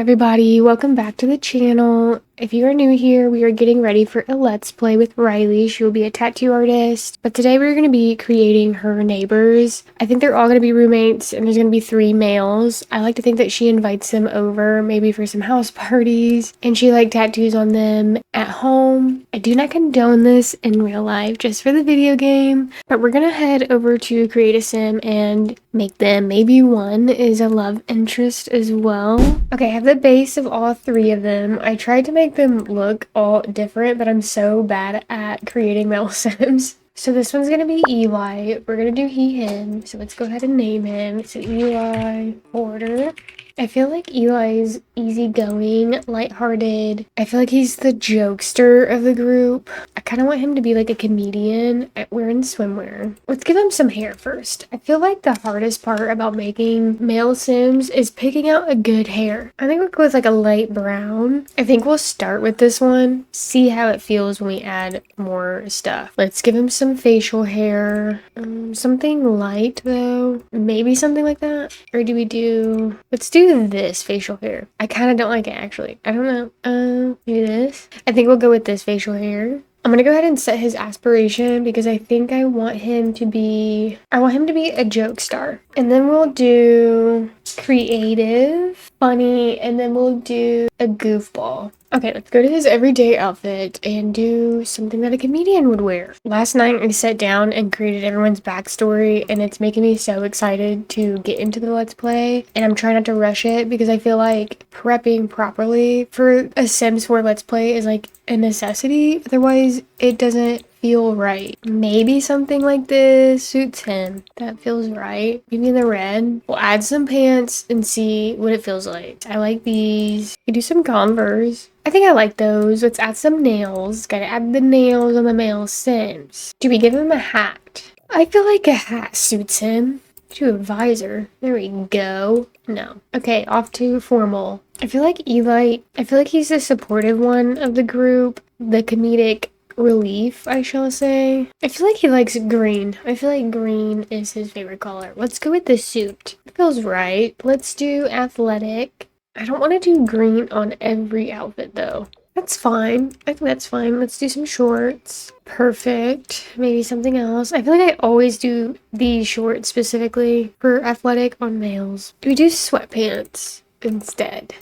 everybody, welcome back to the channel. If you are new here, we are getting ready for a let's play with Riley. She will be a tattoo artist, but today we're going to be creating her neighbors. I think they're all going to be roommates, and there's going to be 3 males. I like to think that she invites them over, maybe for some house parties, and she tattoos on them at home. I do not condone this in real life, just for the video game, but we're going to head over to create a sim and make them. Maybe one is a love interest as well. Okay, I have the base of all 3 of them. I tried to make them look all different, but I'm so bad at creating male sims. So this one's gonna be Eli. We're gonna do he, him. So let's go ahead and name him. So Eli Porter. I feel like Eli's easygoing, lighthearted. I feel like he's the jokester of the group. I kind of want him to be like a comedian wearing swimwear. Let's give him some hair first. I feel like the hardest part about making male sims is picking out a good hair. I think we'll go with like a light brown. I think we'll start with this one, see how it feels when we add more stuff. Let's give him some facial hair. Something light though. Maybe something like that. Or do we do... Let's do this facial hair. I kind of don't like it actually. I don't know. Maybe this. I think we'll go with this facial hair. I'm gonna go ahead and set his aspiration because I think I want him to be a joke star. And then we'll do creative, funny, and then we'll do a goofball. Okay, let's go to his everyday outfit and do something that a comedian would wear. Last night I sat down and created everyone's backstory, and it's making me so excited to get into the let's play, and I'm trying not to rush it because I feel like prepping properly for a Sims 4 let's play is like a necessity. Otherwise it doesn't feel right. Maybe something like this suits him. That feels right. Maybe in the red. We'll add some pants and see what it feels like. I like these. We do some Converse. I think I like those. Let's add some nails. Gotta add the nails on the male Sims. Do we give him a hat? I feel like a hat suits him. To a visor. There we go. No. Okay, off to formal. I feel like he's the supportive one of the group. The comedic relief, I shall say. I feel like he likes green. I feel like green is his favorite color. Let's go with the suit. It feels right. Let's do athletic. I don't want to do green on every outfit though. That's fine. I think that's fine. Let's do some shorts. Perfect. Maybe something else. I feel like I always do these shorts specifically for athletic on males. We do sweatpants instead.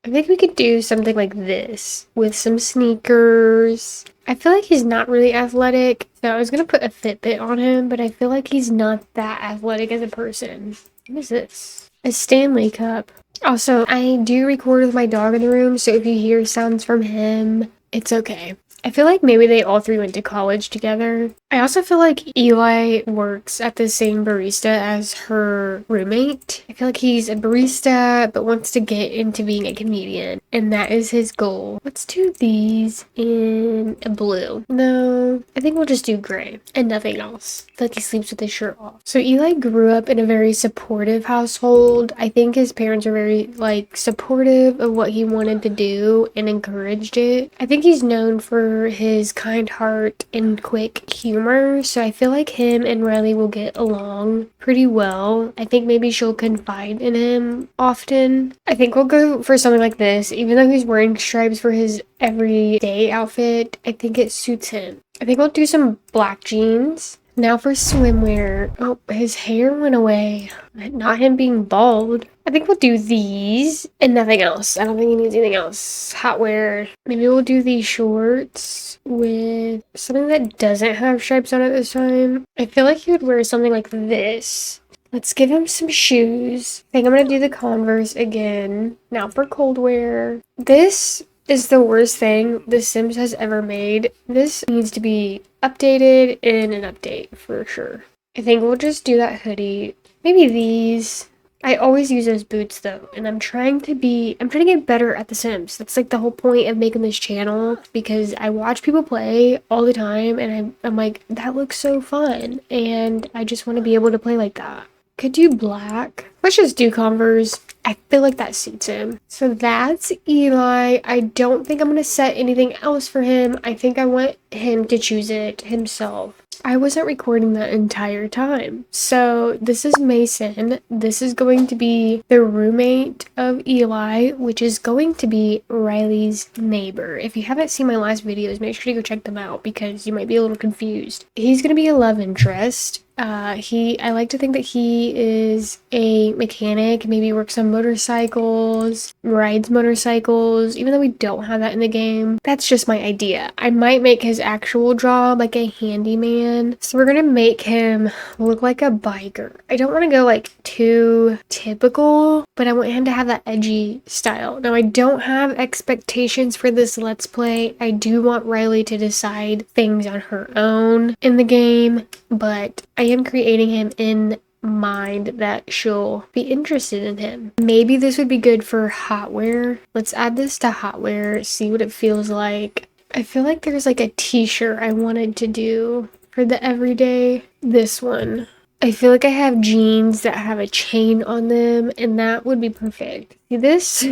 I think we could do something like this with some sneakers. I feel like he's not really athletic, so I was gonna put a Fitbit on him, but I feel like he's not that athletic as a person. What is this? A Stanley cup. Also, I do record with my dog in the room, so if you hear sounds from him, it's okay. I feel like maybe they all 3 went to college together. I also feel like Eli works at the same barista as her roommate. I feel like he's a barista, but wants to get into being a comedian, and that is his goal. Let's do these in a blue. No, I think we'll just do gray and nothing else. I feel like he sleeps with his shirt off. So Eli grew up in a very supportive household. I think his parents are very supportive of what he wanted to do and encouraged it. I think he's known for his kind heart and quick humor, so I feel like him and Riley will get along pretty well. I think maybe she'll confide in him often. I think we'll go for something like this. Even though he's wearing stripes for his everyday outfit, I think it suits him. I think we'll do some black jeans. Now for swimwear. Oh, his hair went away. Not him being bald. I think we'll do these and nothing else. I don't think he needs anything else. Hot wear. Maybe we'll do these shorts with something that doesn't have stripes on it this time. I feel like he would wear something like this. Let's give him some shoes. I think I'm gonna do the Converse again. Now for cold wear. This is the worst thing The Sims has ever made. This needs to be updated in an update for sure. I think we'll just do that hoodie. Maybe these. I always use those boots though, and I'm trying to get better at The Sims. That's like the whole point of making this channel, because I watch people play all the time and I'm like, that looks so fun, and I just want to be able to play like that. Could do black. Let's just do Converse. I feel like that suits him. So that's Eli. I don't think I'm going to set anything else for him. I think I want him to choose it himself. I wasn't recording that entire time. So this is Mason. This is going to be the roommate of Eli, which is going to be Riley's neighbor. If you haven't seen my last videos, make sure to go check them out because you might be a little confused. He's going to be a love interest. I like to think that he is a mechanic, maybe works on motorcycles, rides motorcycles, even though we don't have that in the game. That's just my idea. I might make his actual job like a handyman. So we're gonna make him look like a biker. I don't want to go like too typical, but I want him to have that edgy style. Now I don't have expectations for this Let's Play. I do want Riley to decide things on her own in the game, but I am creating him in mind that she'll be interested in him. Maybe this would be good for hotware. Let's add this to hotware, see what it feels like. I feel like there's like a t-shirt I wanted to do for the everyday. This one. I feel like I have jeans that have a chain on them, and that would be perfect. See this?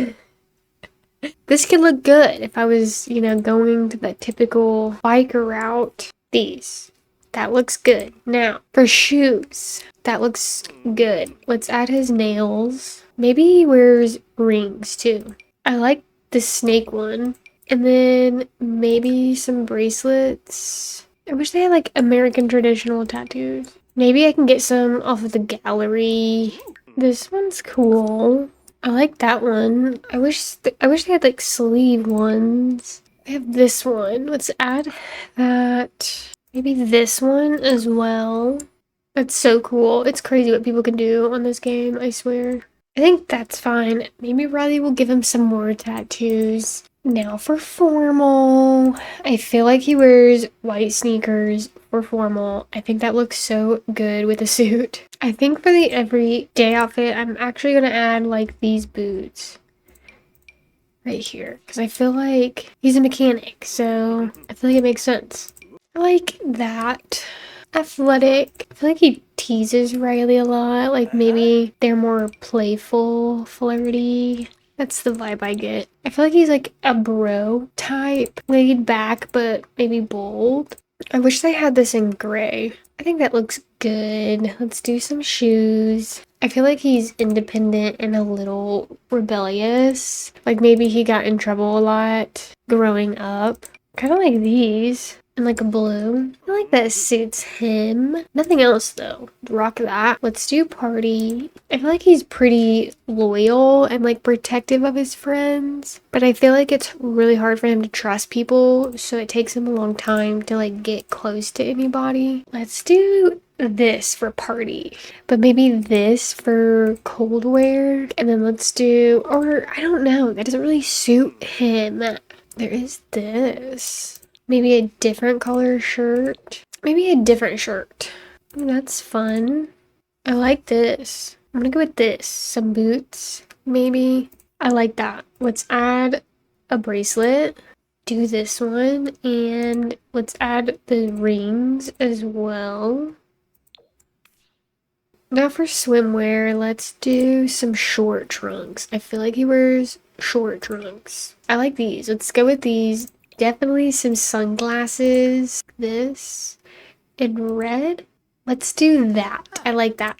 This could look good if I was, going to that typical biker route. These. That looks good. Now, for shoes. That looks good. Let's add his nails. Maybe he wears rings too. I like the snake one. And then maybe some bracelets. I wish they had like American traditional tattoos. Maybe I can get some off of the gallery. This one's cool. I like that one. I wish they had like sleeve ones. I have this one. Let's add that. Maybe this one as well. That's so cool. It's crazy what people can do on this game, I swear. I think that's fine. Maybe Riley will give him some more tattoos. Now for formal. I feel like he wears white sneakers for formal. I think that looks so good with a suit. I think for the everyday outfit, I'm actually going to add like these boots right here. Because I feel like he's a mechanic, so I feel like it makes sense. I like that. Athletic. I feel like he teases Riley a lot. Like maybe they're more playful, flirty. That's the vibe I get. I feel like he's like a bro type. Laid back, but maybe bold. I wish they had this in gray. I think that looks good. Let's do some shoes. I feel like he's independent and a little rebellious. Like maybe he got in trouble a lot growing up. Kind of like these. And like a blue. I feel like that suits him. Nothing else though. Rock that. Let's do party. I feel like he's pretty loyal and like protective of his friends. But I feel like it's really hard for him to trust people. So it takes him a long time to like get close to anybody. Let's do this for party. But maybe this for cold wear. And then let's do, or I don't know. That doesn't really suit him. There is this. Maybe a different color shirt. Maybe a different shirt. That's fun. I like this. I'm gonna go with this. Some boots, maybe. I like that. Let's add a bracelet. Do this one. And let's add the rings as well. Now for swimwear, let's do some short trunks. I feel like he wears short trunks. I like these. Let's go with these. Definitely some sunglasses. This in red. Let's do that. I like that.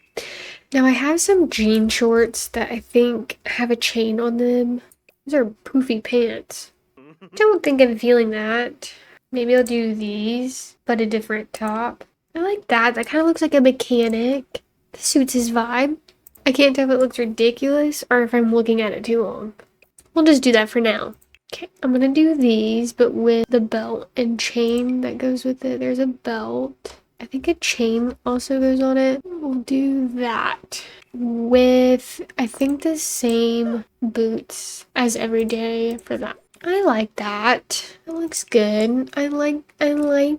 Now I have some jean shorts that I think have a chain on them. These are poofy pants. Don't think I'm feeling that. Maybe I'll do these, but a different top. I like that. That kind of looks like a mechanic. This suits his vibe. I can't tell if it looks ridiculous or if I'm looking at it too long. We'll just do that for now. Okay, I'm gonna do these, but with the belt and chain that goes with it. There's a belt. I think a chain also goes on it. We'll do that with, I think, the same boots as every day for that. I like that. It looks good. I like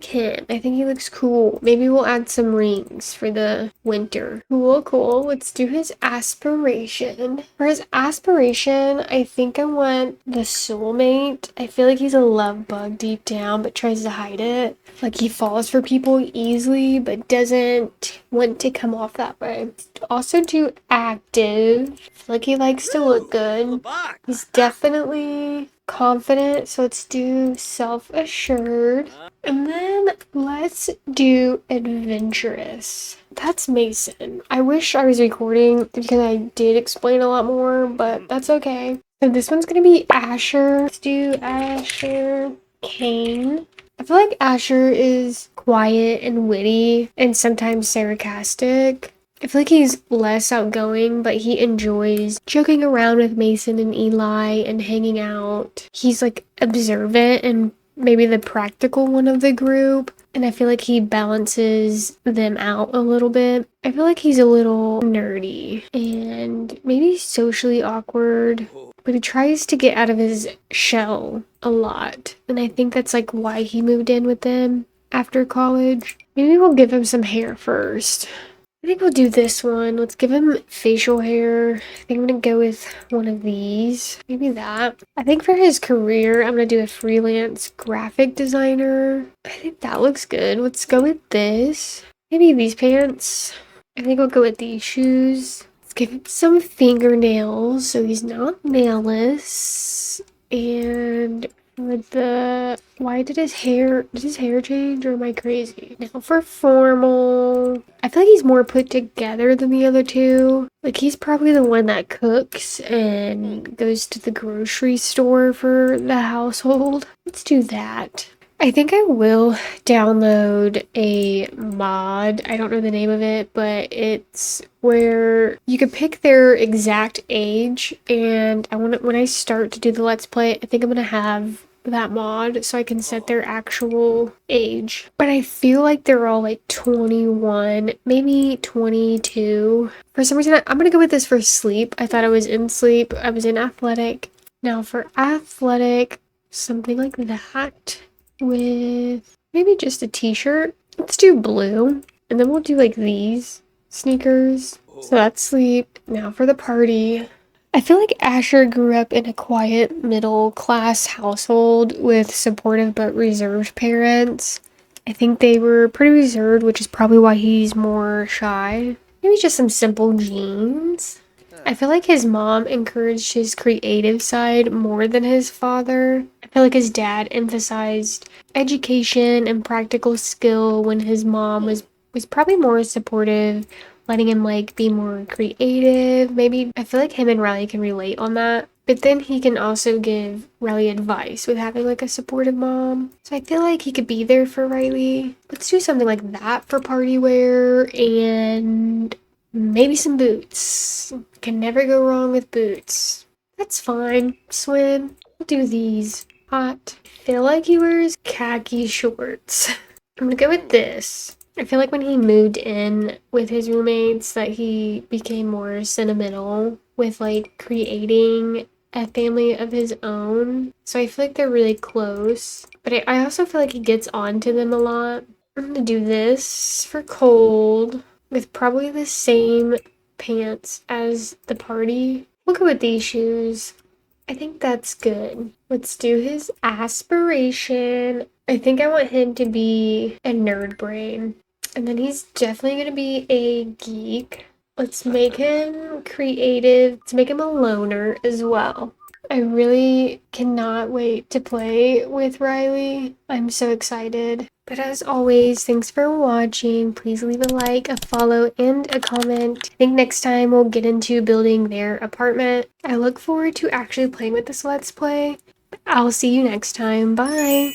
him. I think he looks cool. Maybe we'll add some rings for the winter. Cool. Let's do his aspiration. For his aspiration, I think I want the soulmate. I feel like he's a love bug deep down, but tries to hide it. Like he falls for people easily, but doesn't want to come off that way. Also do active. I feel like he likes to look good. He's definitely confident, so let's do self-assured. And then Let's do adventurous. That's Mason. I wish I was recording because I did explain a lot more, but that's okay. So this one's gonna be Asher. Let's do Asher. Kane. I feel like Asher is quiet and witty and sometimes sarcastic. I feel like he's less outgoing, but he enjoys joking around with Mason and Eli and hanging out. He's like observant and maybe the practical one of the group. And I feel like he balances them out a little bit. I feel like he's a little nerdy and maybe socially awkward, but he tries to get out of his shell a lot. And I think that's like why he moved in with them after college. Maybe we'll give him some hair first. I think we'll do this one. Let's give him facial hair. I think I'm gonna go with one of these. Maybe that. I think for his career, I'm gonna do a freelance graphic designer. I think that looks good. Let's go with this. Maybe these pants. I think we'll go with these shoes. Let's give him some fingernails so he's not nailless. And with the why did his hair change, or am I crazy? Now for formal, I feel like he's more put together than the other two. Like he's probably the one that cooks and goes to the grocery store for the household. Let's do that. I think I will download a mod. I don't know the name of it, but it's where you could pick their exact age. And when I start to do the Let's Play, I think I'm going to have that mod so I can set their actual age. But I feel like they're all like 21, maybe 22. For some reason, I'm going to go with this for sleep. I thought I was in sleep. I was in athletic. Now for athletic, something like that. With maybe just a t-shirt. Let's do blue. And then we'll do like these sneakers. So that's sleep. Now for the party. I feel like Asher grew up in a quiet middle class household with supportive but reserved parents. I think they were pretty reserved, which is probably why he's more shy. Maybe just some simple jeans. I feel like his mom encouraged his creative side more than his father. I feel like his dad emphasized education and practical skill when his mom was probably more supportive, letting him like be more creative. Maybe I feel like him and Riley can relate on that. But then he can also give Riley advice with having like a supportive mom. So I feel like he could be there for Riley. Let's do something like that for party wear, and maybe some boots. Can never go wrong with boots. That's fine. Swim. We'll do these. Hot. I feel like he wears khaki shorts. I'm gonna go with this. I feel like when he moved in with his roommates that he became more sentimental with like creating a family of his own. So I feel like they're really close. But I also feel like he gets on to them a lot. I'm gonna do this for cold with probably the same pants as the party. We'll go with these shoes. I think that's good. Let's do his aspiration. I think I want him to be a nerd brain. And then he's definitely going to be a geek. Let's make him creative. Let's make him a loner as well. I really cannot wait to play with Riley. I'm so excited. But as always, thanks for watching. Please leave a like, a follow, and a comment. I think next time we'll get into building their apartment. I look forward to actually playing with this Let's Play. I'll see you next time. Bye!